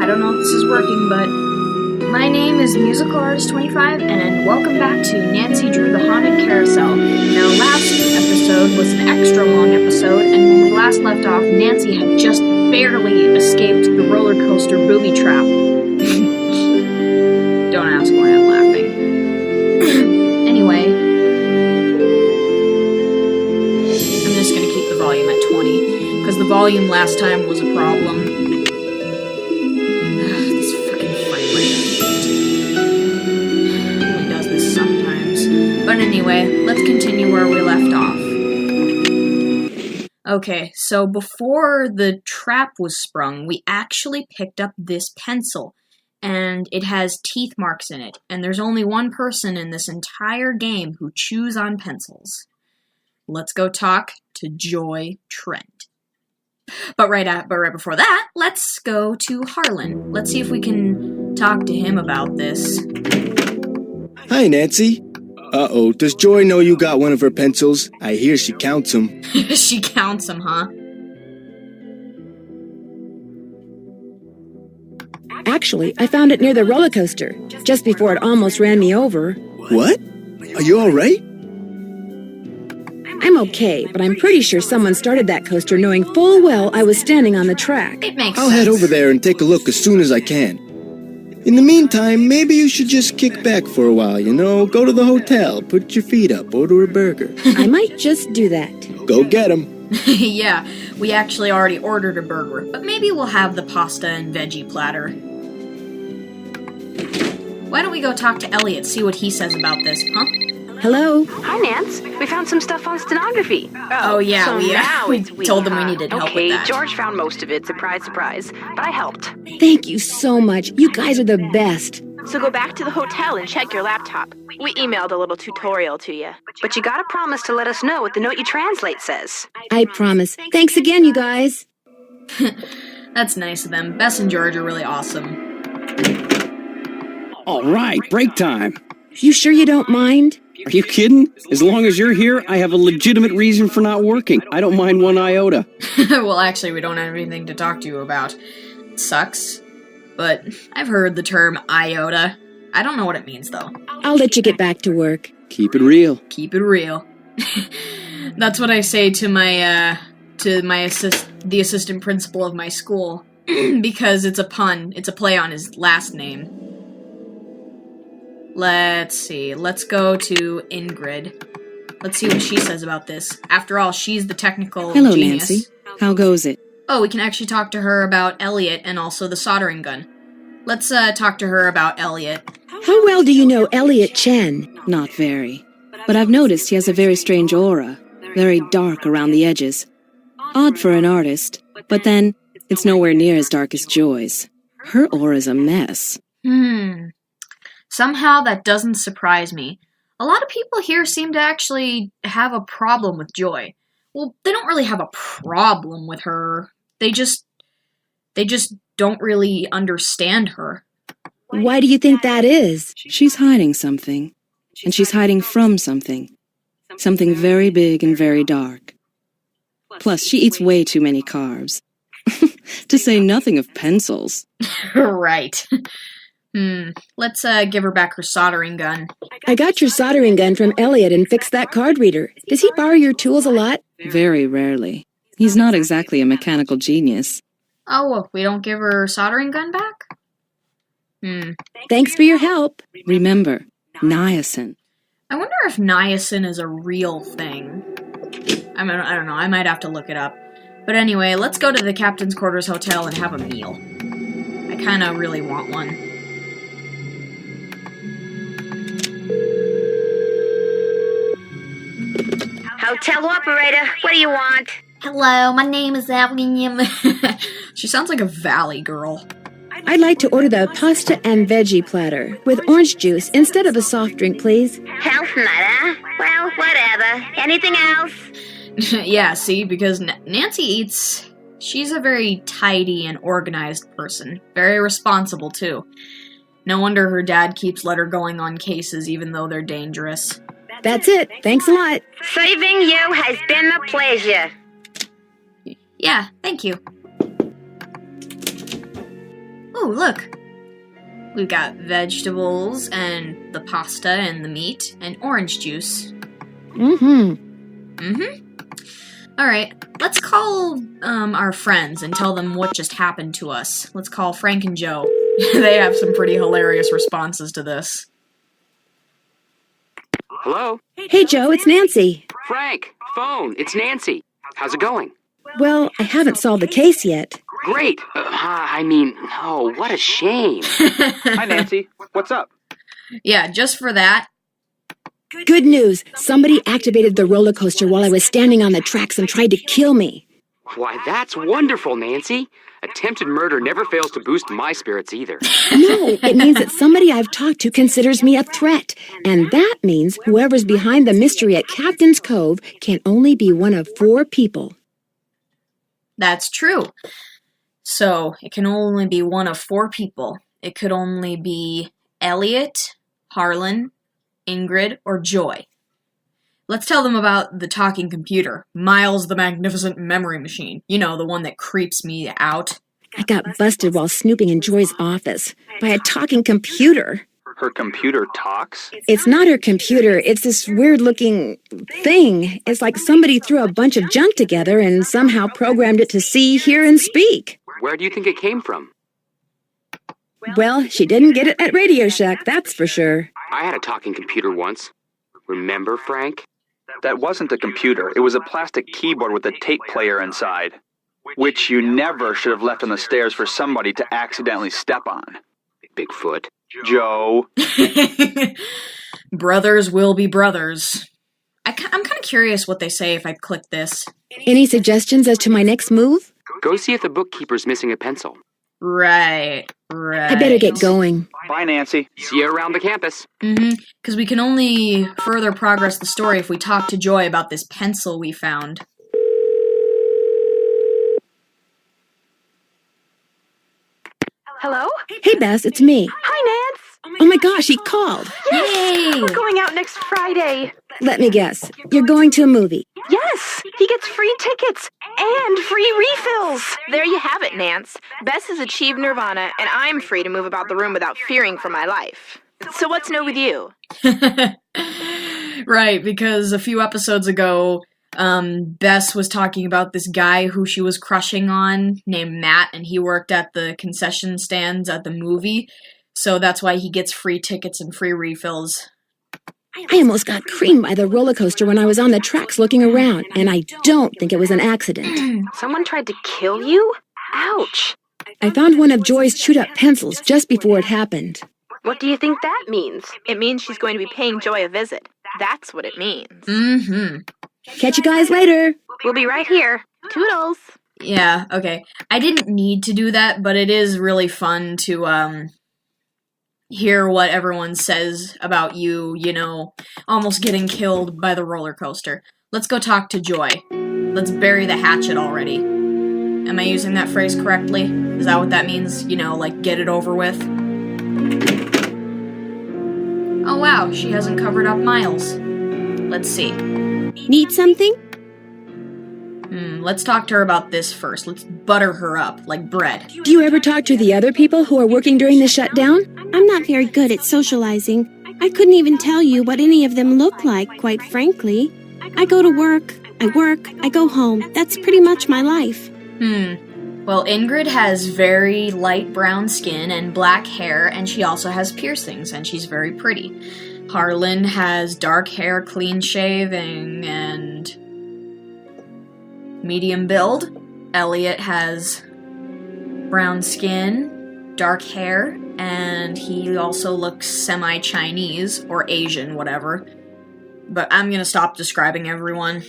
I don't know if this is working, but my name is Musical Artist 25, and welcome back to Nancy Drew the Haunted Carousel. Now, last episode was an extra long episode, and when we last left off, Nancy had just barely escaped the roller coaster booby trap. Don't ask why I'm laughing. Anyway, I'm just gonna keep the volume at 20, because the volume last time was a problem. This freaking frame rate really does this sometimes. But anyway, let's continue where we left off. Okay, so before the trap was sprung, we actually picked up this pencil, and it has teeth marks in it, and there's only one person in this entire game who chews on pencils. Let's go talk to Joy Trent. But right before that, let's go to Harlan. Let's see if we can talk to him about this. Hi, Nancy. Uh-oh, does Joy know you got one of her pencils? I hear she counts them. She counts them, huh? Actually, I found it near the roller coaster, just before it almost ran me over. What? Are you all right? I'm okay, but I'm pretty sure someone started that coaster knowing full well I was standing on the track. It makes I'll sense. head over there and take a look as soon as I can. In the meantime, maybe you should just kick back for a while, you know? Go to the hotel, put your feet up, order a burger. I might just do that. Go get 'em. Yeah, we actually already ordered a burger, but maybe we'll have the pasta and veggie platter. Why don't we go talk to Elliot, see what he says about this, huh? Hello? Hi, Nance. We found some stuff on stenography. Oh yeah, so now we it's we, told them we huh? needed help okay, with that. George found most of it, surprise, surprise. But I helped. Thank you so much. You guys are the best. So go back to the hotel and check your laptop. We emailed a little tutorial to you. But you gotta promise to let us know what the note you translate says. I promise. Thanks again, you guys. That's nice of them. Bess and George are really awesome. All right, break time. You sure you don't mind? Are you kidding? As long as you're here, I have a legitimate reason for not working. I don't mind one iota. Well, actually, we don't have anything to talk to you about. It sucks. But I've heard the term Iota. I don't know what it means, though. I'll let you get back to work. Keep it real. Keep it real. That's what I say to the assistant principal of my school. Because it's a pun. It's a play on his last name. Let's see. Let's go to Ingrid. Let's see what she says about this. After all, she's the technical Hello, genius. Nancy. How goes it? Oh, we can actually talk to her about Elliot and also the soldering gun. Let's talk to her about Elliot. How well do you know Elliot Chen? Not very. But I've noticed he has a very strange aura. Very dark around the edges. Odd for an artist. But then, it's nowhere near as dark as Joy's. Her aura's a mess. Somehow that doesn't surprise me. A lot of people here seem to actually have a problem with Joy. Well, they don't really have a problem with her. They just don't really understand her. Why do you think that is? She's hiding something. And she's hiding from something. Something very big and very dark. Plus, she eats way too many carbs. To say nothing of pencils. Right. Let's give her back her soldering gun. I got your soldering gun from Elliot and fixed that card reader. Does he borrow your tools a lot? Very rarely. He's not exactly a mechanical genius. Oh, well, we don't give her soldering gun back? Thanks for your help. Remember, niacin. I wonder if niacin is a real thing. I don't know. I might have to look it up. But anyway, let's go to the captain's quarters hotel and have a meal. I kind of really want one. Hotel operator, what do you want? Hello, my name is Elliot. She sounds like a valley girl. I'd like to order the pasta and veggie platter with orange juice instead of a soft drink, please. Health nut, huh? Well, whatever. Anything else? Yeah, see, because Nancy eats... She's a very tidy and organized person. Very responsible, too. No wonder her dad keeps let her going on cases even though they're dangerous. That's it. Thanks a lot. Serving you has been a pleasure. Yeah, thank you. Oh, look. We've got vegetables and the pasta and the meat and orange juice. Alright, let's call our friends and tell them what just happened to us. Let's call Frank and Joe. They have some pretty hilarious responses to this. Hello? Hey, Joe, it's Nancy. Frank, phone, it's Nancy. How's it going? Well, I haven't solved the case yet. Great. Oh, what a shame. Hi, Nancy. What's up? Yeah, just for that. Good news. Somebody activated the roller coaster while I was standing on the tracks and tried to kill me. Why, that's wonderful, Nancy. Attempted murder never fails to boost my spirits either. No, it means that somebody I've talked to considers me a threat. And that means whoever's behind the mystery at Captain's Cove can only be one of 4 people. That's true. So, it can only be one of 4 people. It could only be Elliot, Harlan, Ingrid, or Joy. Let's tell them about the talking computer. Miles the Magnificent Memory Machine. You know, the one that creeps me out. I got busted while snooping in Joy's office by a talking computer. Her computer talks? It's not her computer. It's this weird-looking thing. It's like somebody threw a bunch of junk together and somehow programmed it to see, hear, and speak. Where do you think it came from? Well, she didn't get it at Radio Shack, that's for sure. I had a talking computer once. Remember, Frank? That wasn't a computer. It was a plastic keyboard with a tape player inside, which you never should have left on the stairs for somebody to accidentally step on. Bigfoot. Joe. Brothers will be brothers. I'm kind of curious what they say if I click this. Any suggestions as to my next move? Go see if the bookkeeper's missing a pencil. Right. I better get going. Bye, Nancy. See you around the campus. Because we can only further progress the story if we talk to Joy about this pencil we found. Hello? Hey, Bess, it's me. Hi, Nance. Oh my gosh, he called. Yay! We're going out next Friday. Let me guess. You're going to a movie. Yes, he gets free tickets and free refills. There you have it, Nance. Bess has achieved nirvana, and I'm free to move about the room without fearing for my life. So what's new with you? Right, because a few episodes ago, Bess was talking about this guy who she was crushing on named Matt, and he worked at the concession stands at the movie, so that's why he gets free tickets and free refills. I almost got creamed by the roller coaster when I was on the tracks looking around, and I don't think it was an accident. Someone tried to kill you? Ouch. I found one of Joy's chewed-up pencils just before it happened. What do you think that means? It means she's going to be paying Joy a visit. That's what it means. Catch you guys later. We'll be right here. Toodles. Yeah, okay. I didn't need to do that, but it is really fun to, hear what everyone says about you, you know, almost getting killed by the roller coaster. Let's go talk to Joy. Let's bury the hatchet already. Am I using that phrase correctly? Is that what that means? You know, like, get it over with? Oh wow, she hasn't covered up Miles. Let's see. Need something? Let's talk to her about this first. Let's butter her up, like bread. Do you ever talk to the other people who are working during the shutdown? I'm not very good at socializing. I couldn't even tell you what any of them look like, quite frankly. I go to work, I go home. That's pretty much my life. Well, Ingrid has very light brown skin and black hair, and she also has piercings, and she's very pretty. Harlan has dark hair, clean shaving, and medium build. Elliot has brown skin, dark hair, and he also looks semi-Chinese, or Asian, whatever. But I'm gonna stop describing everyone.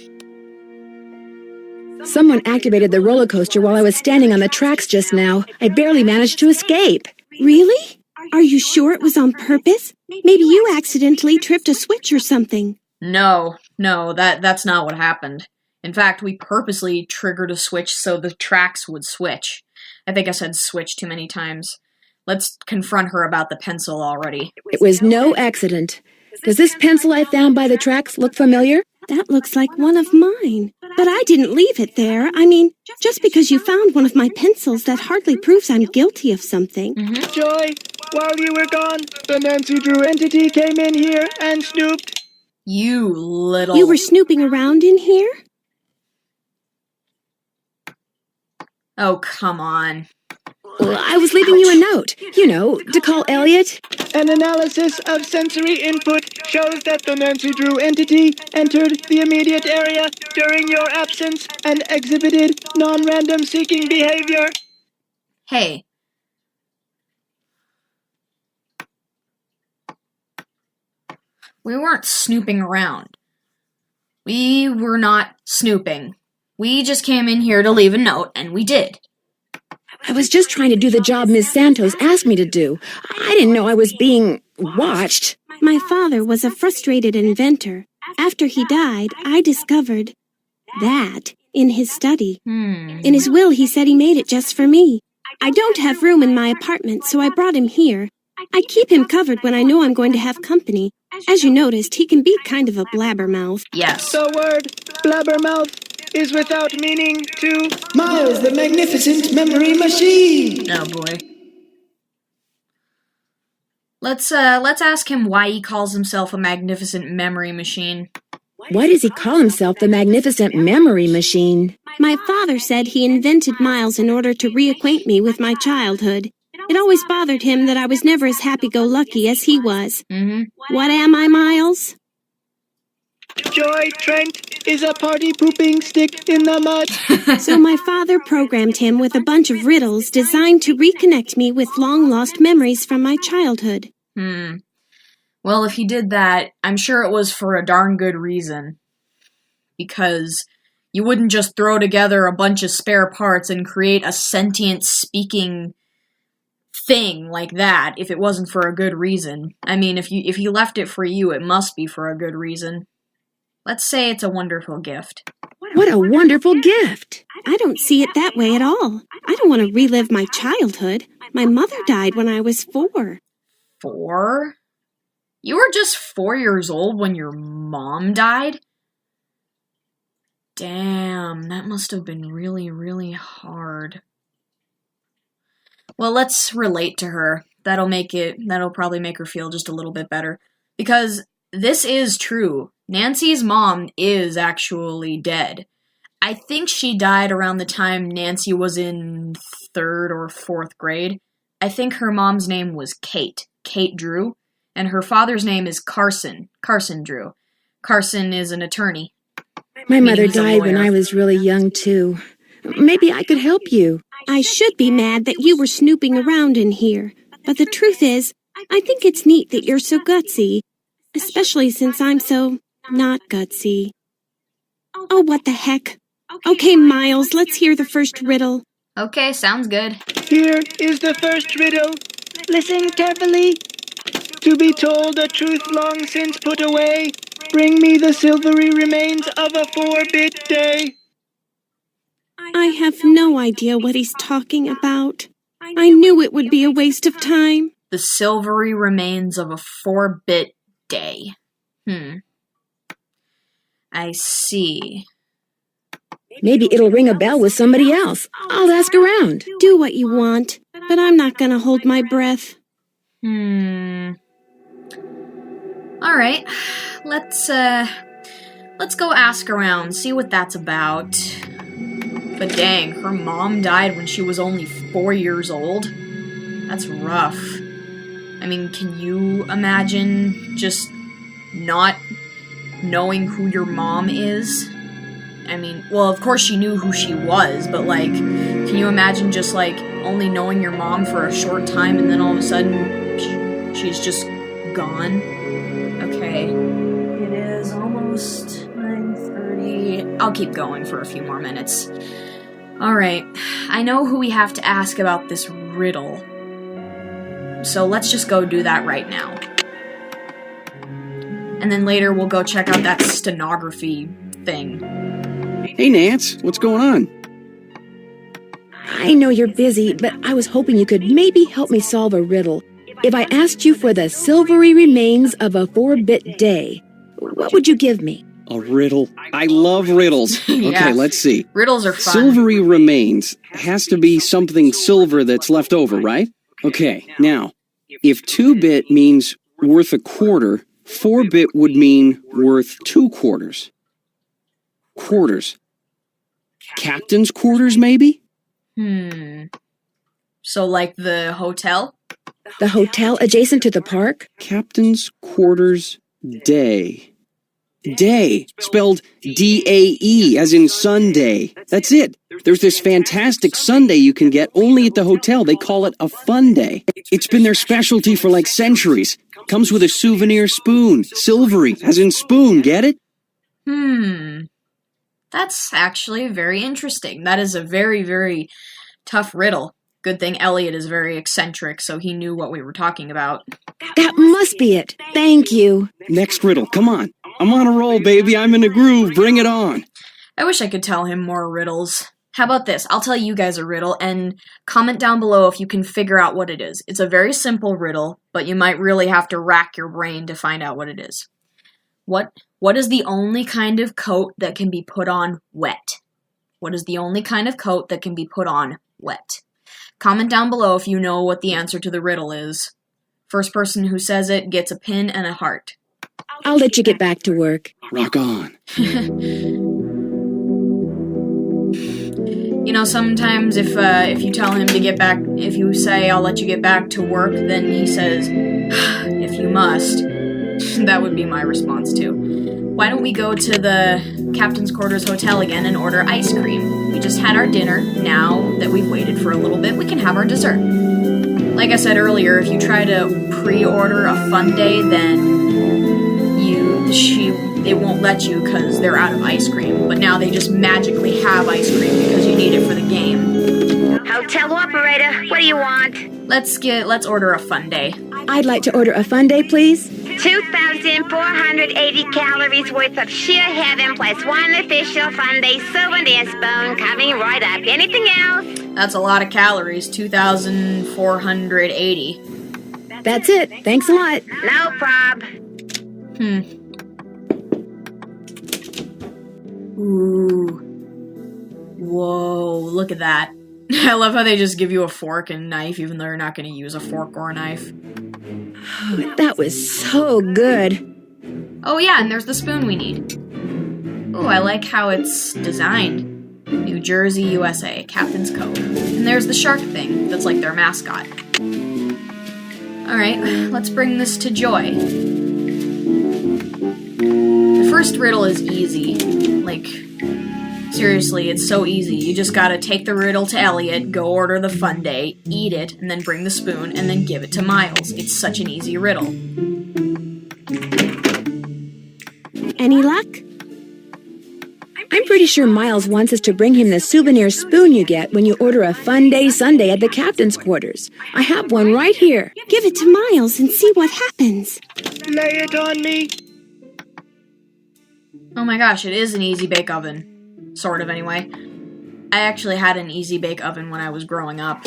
Someone activated the roller coaster while I was standing on the tracks just now. I barely managed to escape. Really? Are you sure it was on purpose? Maybe you accidentally tripped a switch or something. No, that's not what happened. In fact, we purposely triggered a switch so the tracks would switch. I think I said switch too many times. Let's confront her about the pencil already. It was no accident. Does this pencil I found by the tracks look familiar? That looks like one of mine. But I didn't leave it there. I mean, Just because you found one of my pencils, that hardly proves I'm guilty of something. Joy, while you were gone, the Nancy Drew entity came in here and snooped. You little... You were snooping around in here? Oh, come on. Well, I was leaving you a note, to call Elliot. An analysis of sensory input shows that the Nancy Drew entity entered the immediate area during your absence and exhibited non-random seeking behavior. Hey. We weren't snooping around. We were not snooping. We just came in here to leave a note, and we did. I was just trying to do the job Ms. Santos asked me to do. I didn't know I was being watched. My father was a frustrated inventor. After he died, I discovered that in his study. In his will, he said he made it just for me. I don't have room in my apartment, so I brought him here. I keep him covered when I know I'm going to have company. As you noticed, he can be kind of a blabbermouth. Yes. The word blabbermouth is without meaning to Miles, the magnificent memory machine! Oh boy. Let's ask him why he calls himself a magnificent memory machine. Why does he call himself the magnificent memory machine? My father said he invented Miles in order to reacquaint me with my childhood. It always bothered him that I was never as happy-go-lucky as he was. What am I, Miles? Joy Trent is a party-pooping stick in the mud. So my father programmed him with a bunch of riddles designed to reconnect me with long-lost memories from my childhood. Well, if he did that, I'm sure it was for a darn good reason. Because you wouldn't just throw together a bunch of spare parts and create a sentient speaking thing like that if it wasn't for a good reason. I mean, if he left it for you, it must be for a good reason. Let's say it's a wonderful gift. What a wonderful gift! I don't see it that way at all. I don't want to relive my childhood. My mother died when I was 4. 4? You were just 4 years old when your mom died? Damn, that must have been really, really hard. Well, let's relate to her. That'll probably make her feel just a little bit better. Because this is true. Nancy's mom is actually dead. I think she died around the time Nancy was in 3rd or 4th grade. I think her mom's name was Kate Drew, and her father's name is Carson Drew. Carson is an attorney. My mother died when I was really young, too. Maybe I could help you. I should be mad that you were snooping around in here, but the truth is, I think it's neat that you're so gutsy, especially since I'm so not gutsy. Oh, what the heck. Okay, Miles, let's hear the first riddle. Okay, sounds good. Here is the first riddle. Listen carefully. To be told a truth long since put away, bring me the silvery remains of a 4-bit day. I have no idea what he's talking about. I knew it would be a waste of time. The silvery remains of a 4-bit day. I see. Maybe it'll ring a bell with somebody else. I'll ask around. Do what you want, but I'm not gonna hold my breath. Alright, let's go ask around, see what that's about. But dang, her mom died when she was only 4 years old? That's rough. I mean, can you imagine just not knowing who your mom is? I mean, well, of course she knew who she was, but, like, can you imagine just, like, only knowing your mom for a short time and then all of a sudden she's just gone? Okay. It is almost 9:30. I'll keep going for a few more minutes. Alright, I know who we have to ask about this riddle. So let's just go do that right now. And then later we'll go check out that stenography thing. Hey, Nance, what's going on? I know you're busy, but I was hoping you could maybe help me solve a riddle. If I asked you for the silvery remains of a 4-bit day, what would you give me? A riddle. I love riddles. Yeah. Okay, let's see. Riddles are fun. Silvery remains has to be something silver that's left over, right? Okay, now, if 2-bit means worth a quarter, 4-bit would mean worth 2 quarters. Quarters. Captain's quarters, maybe? So like the hotel? The hotel adjacent to the park? Captain's quarters day. Day, spelled D-A-E, as in Sunday. That's it. There's this fantastic sundae you can get only at the hotel. They call it a fun day. It's been their specialty for like centuries. Comes with a souvenir spoon. Silvery, as in spoon, get it? That's actually very interesting. That is a very, very tough riddle. Good thing Elliot is very eccentric, so he knew what we were talking about. That must be it. Thank you. Next riddle, come on. I'm on a roll, baby. I'm in a groove. Bring it on. I wish I could tell him more riddles. How about this? I'll tell you guys a riddle, and comment down below if you can figure out what it is. It's a very simple riddle, but you might really have to rack your brain to find out what it is. What is the only kind of coat that can be put on wet? What is the only kind of coat that can be put on wet? Comment down below if you know what the answer to the riddle is. First person who says it gets a pin and a heart. I'll let you get back to work. Rock on. You know, sometimes if you tell him to get back, if you say, I'll let you get back to work, then he says, if you must. That would be my response too. Why don't we go to the Captain's Quarters Hotel again and order ice cream? We just had our dinner. Now that we've waited for a little bit, we can have our dessert. Like I said earlier, if you try to pre-order a fun day, then they won't let you because they're out of ice cream. But now they just magically have ice cream because you need it for the game. Hotel operator, what do you want? Let's order a fun day. I'd like to order a fun day, please. 2,480 calories worth of sheer heaven plus one official fun day souvenir spoon coming right up. Anything else? That's a lot of calories, 2,480. That's it. Thanks a lot. No prob. Ooh. Whoa, look at that. I love how they just give you a fork and knife even though you're not going to use a fork or a knife. That was so good. Oh yeah, and there's the spoon we need. Ooh, I like how it's designed. New Jersey, USA, Captain's Cove. And there's the shark thing that's like their mascot. Alright, let's bring this to Joy. The first riddle is easy. Like, seriously, it's so easy. You just gotta take the riddle to Elliot, go order the fun day, eat it, and then bring the spoon, and then give it to Miles. It's such an easy riddle. Any luck? I'm pretty sure Miles wants us to bring him the souvenir spoon you get when you order a fun day sundae at the Captain's Quarters. I have one right here. Give it to Miles and see what happens. Lay it on me. Oh my gosh, it is an easy bake oven. Sort of, anyway. I actually had an easy bake oven when I was growing up.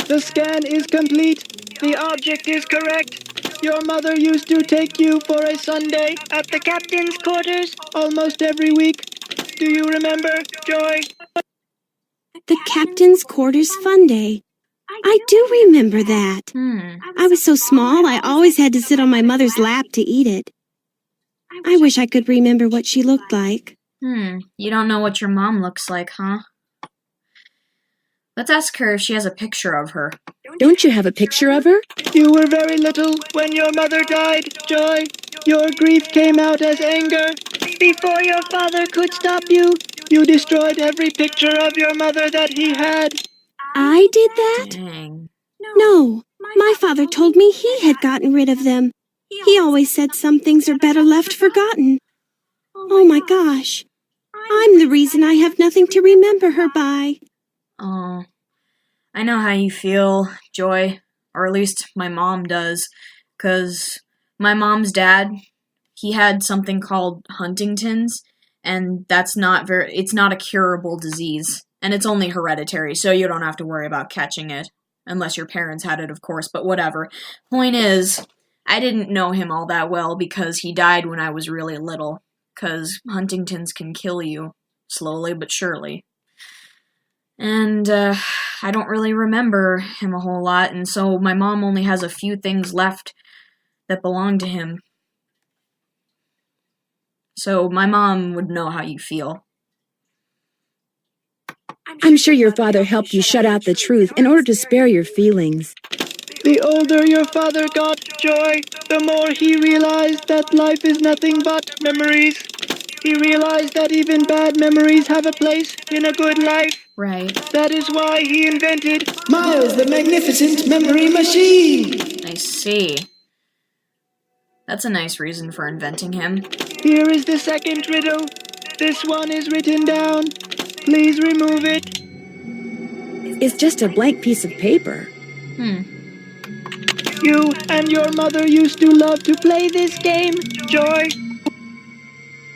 The scan is complete. The object is correct. Your mother used to take you for a Sunday at the Captain's Quarters almost every week. Do you remember, Joy? The Captain's Quarters Fun Day. I do remember that. I was so small, I always had to sit on my mother's lap to eat it. I wish I could remember what she looked like. You don't know what your mom looks like, huh? Let's ask her if she has a picture of her. Don't you have a picture of her? You were very little when your mother died, Joy. Your grief came out as anger. Before your father could stop you, you destroyed every picture of your mother that he had. I did that? Dang. No, my father told me he had gotten rid of them. He always said some things are better left forgotten. Oh my gosh. I'm the reason I have nothing to remember her by. Oh, I know how you feel, Joy. Or at least my mom does. 'Cause my mom's dad, he had something called Huntington's, and it's not a curable disease. And it's only hereditary, so you don't have to worry about catching it. Unless your parents had it, of course, but whatever. Point is, I didn't know him all that well because he died when I was really little. Because Huntington's can kill you, slowly but surely. And I don't really remember him a whole lot, and so my mom only has a few things left that belong to him. So my mom would know how you feel. I'm sure your father helped you shut out the truth in order to spare your feelings. The older your father got, Joy, the more he realized that life is nothing but memories. He realized that even bad memories have a place in a good life. Right. That is why he invented Miles, the Magnificent Memory Machine. I see. That's a nice reason for inventing him. Here is the second riddle. This one is written down. Please remove it. It's just a blank piece of paper. You and your mother used to love to play this game, Joy.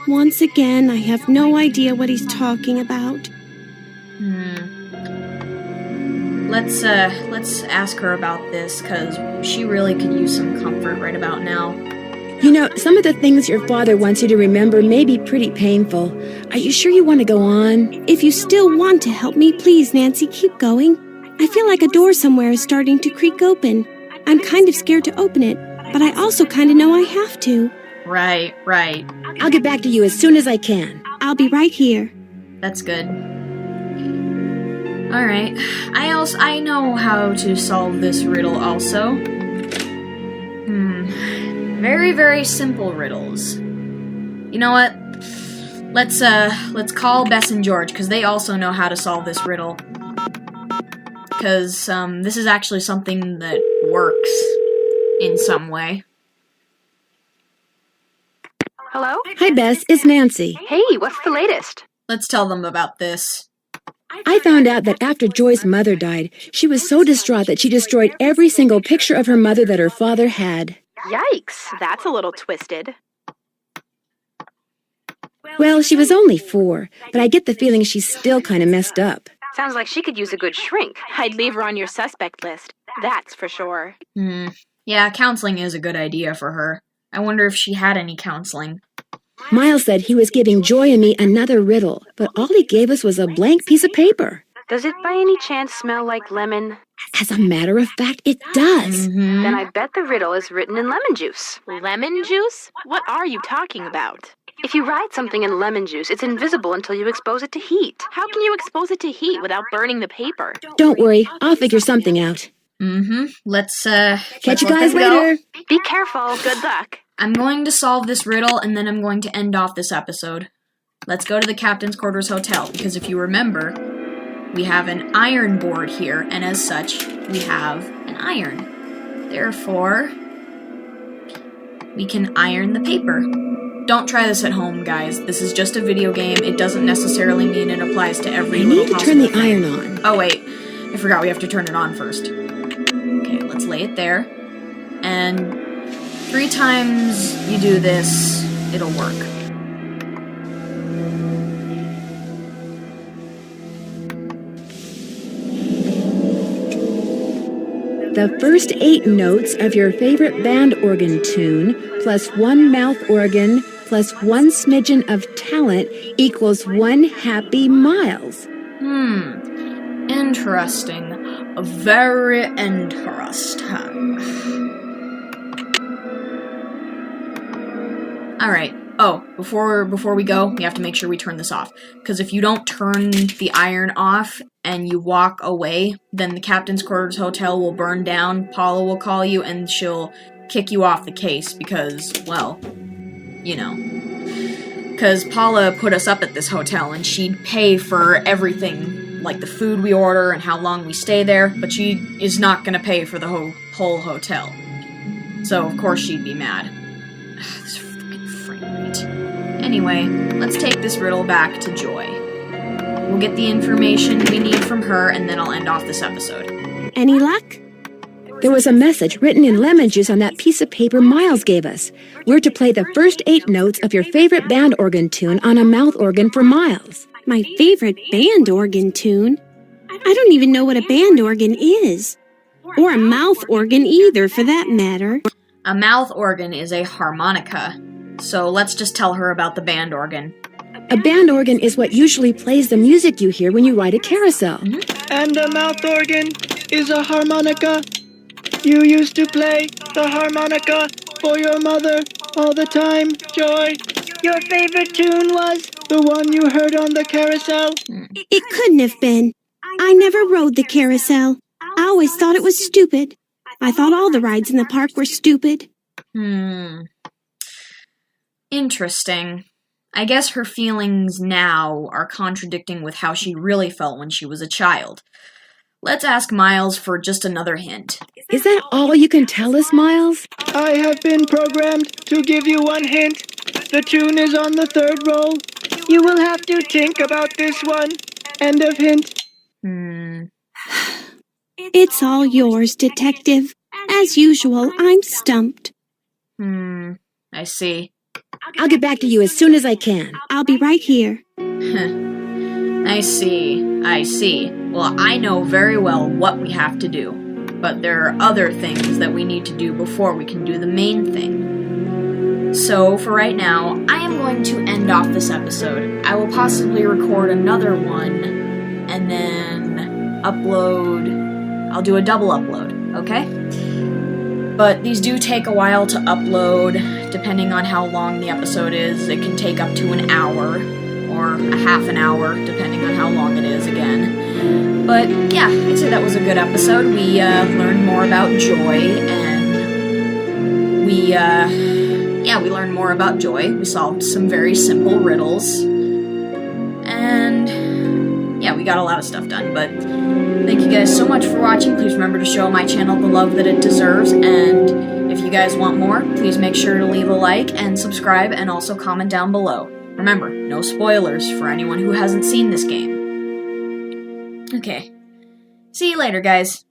Once again, I have no idea what he's talking about. Let's ask her about this, because she really could use some comfort right about now. You know, some of the things your father wants you to remember may be pretty painful. Are you sure you want to go on? If you still want to help me, please, Nancy, keep going. I feel like a door somewhere is starting to creak open. I'm kind of scared to open it, but I also kind of know I have to. Right. I'll get back to you as soon as I can. I'll be right here. That's good. Alright. I know how to solve this riddle also. Very, very simple riddles. You know what? Let's call Bess and George, because they also know how to solve this riddle. Because, this is actually something that works in some way. Hello? Hi, Bess. It's Nancy. Hey, what's the latest? Let's tell them about this. I found out that after Joy's mother died, she was so distraught that she destroyed every single picture of her mother that her father had. Yikes, that's a little twisted. Well, she was only 4, but I get the feeling she's still kind of messed up. Sounds like she could use a good shrink. I'd leave her on your suspect list. That's for sure. Yeah, counseling is a good idea for her. I wonder if she had any counseling. Miles said he was giving Joy and me another riddle, but all he gave us was a blank piece of paper. Does it by any chance smell like lemon? As a matter of fact, it does. Then I bet the riddle is written in lemon juice. Lemon juice? What are you talking about? If you write something in lemon juice, it's invisible until you expose it to heat. How can you expose it to heat without burning the paper? Don't worry, I'll figure something out. Let's, catch you guys later. Be careful. Good luck. I'm going to solve this riddle, and then I'm going to end off this episode. Let's go to the Captain's Quarters Hotel, because if you remember, we have an iron board here, and as such, we have an iron. Therefore, we can iron the paper. Don't try this at home, guys. This is just a video game. It doesn't necessarily mean it applies to every little possible thing. I need to turn the iron on. Oh, wait. I forgot we have to turn it on first. Okay, let's lay it there. And 3 times you do this, it'll work. The first 8 notes of your favorite band organ tune, plus 1 mouth organ, plus 1 smidgen of talent equals 1 happy Miles. Interesting. Very interesting. Alright. Oh, before we go, we have to make sure we turn this off. Because if you don't turn the iron off and you walk away, then the Captain's Quarters Hotel will burn down, Paula will call you, and she'll kick you off the case because, well, you know. Because Paula put us up at this hotel, and she'd pay for everything, like the food we order and how long we stay there, but she is not going to pay for the whole hotel. So, of course, she'd be mad. This freaking frame rate. Anyway, let's take this riddle back to Joy. We'll get the information we need from her, and then I'll end off this episode. Any luck? There was a message written in lemon juice on that piece of paper Miles gave us. We're to play the first 8 notes of your favorite band organ tune on a mouth organ for Miles. My favorite band organ tune? I don't even know what a band organ is. Or a mouth organ either, for that matter. A mouth organ is a harmonica. So let's just tell her about the band organ. A band organ is what usually plays the music you hear when you ride a carousel. And a mouth organ is a harmonica. You used to play the harmonica for your mother all the time, Joy. Your favorite tune was the one you heard on the carousel? It couldn't have been. I never rode the carousel. I always thought it was stupid. I thought all the rides in the park were stupid. Interesting. I guess her feelings now are contradicting with how she really felt when she was a child. Let's ask Miles for just another hint. Is that all you can tell us, Miles? I have been programmed to give you one hint. The tune is on the third roll. You will have to think about this one. End of hint. It's all yours, Detective. As usual, I'm stumped. I see. I'll get back to you as soon as I can. I'll be right here. I see. Well, I know very well what we have to do, but there are other things that we need to do before we can do the main thing. So, for right now, I am going to end off this episode. I will possibly record another one, and then upload. I'll do a double upload, okay? But these do take a while to upload, depending on how long the episode is. It can take up to an hour, or a half an hour, depending on how long it is again. But yeah, I'd say that was a good episode. We learned more about Joy, and we learned more about Joy. We solved some very simple riddles, and yeah, we got a lot of stuff done. But thank you guys so much for watching. Please remember to show my channel the love that it deserves, and if you guys want more, please make sure to leave a like and subscribe, and also comment down below. Remember, no spoilers for anyone who hasn't seen this game. Okay. See you later, guys.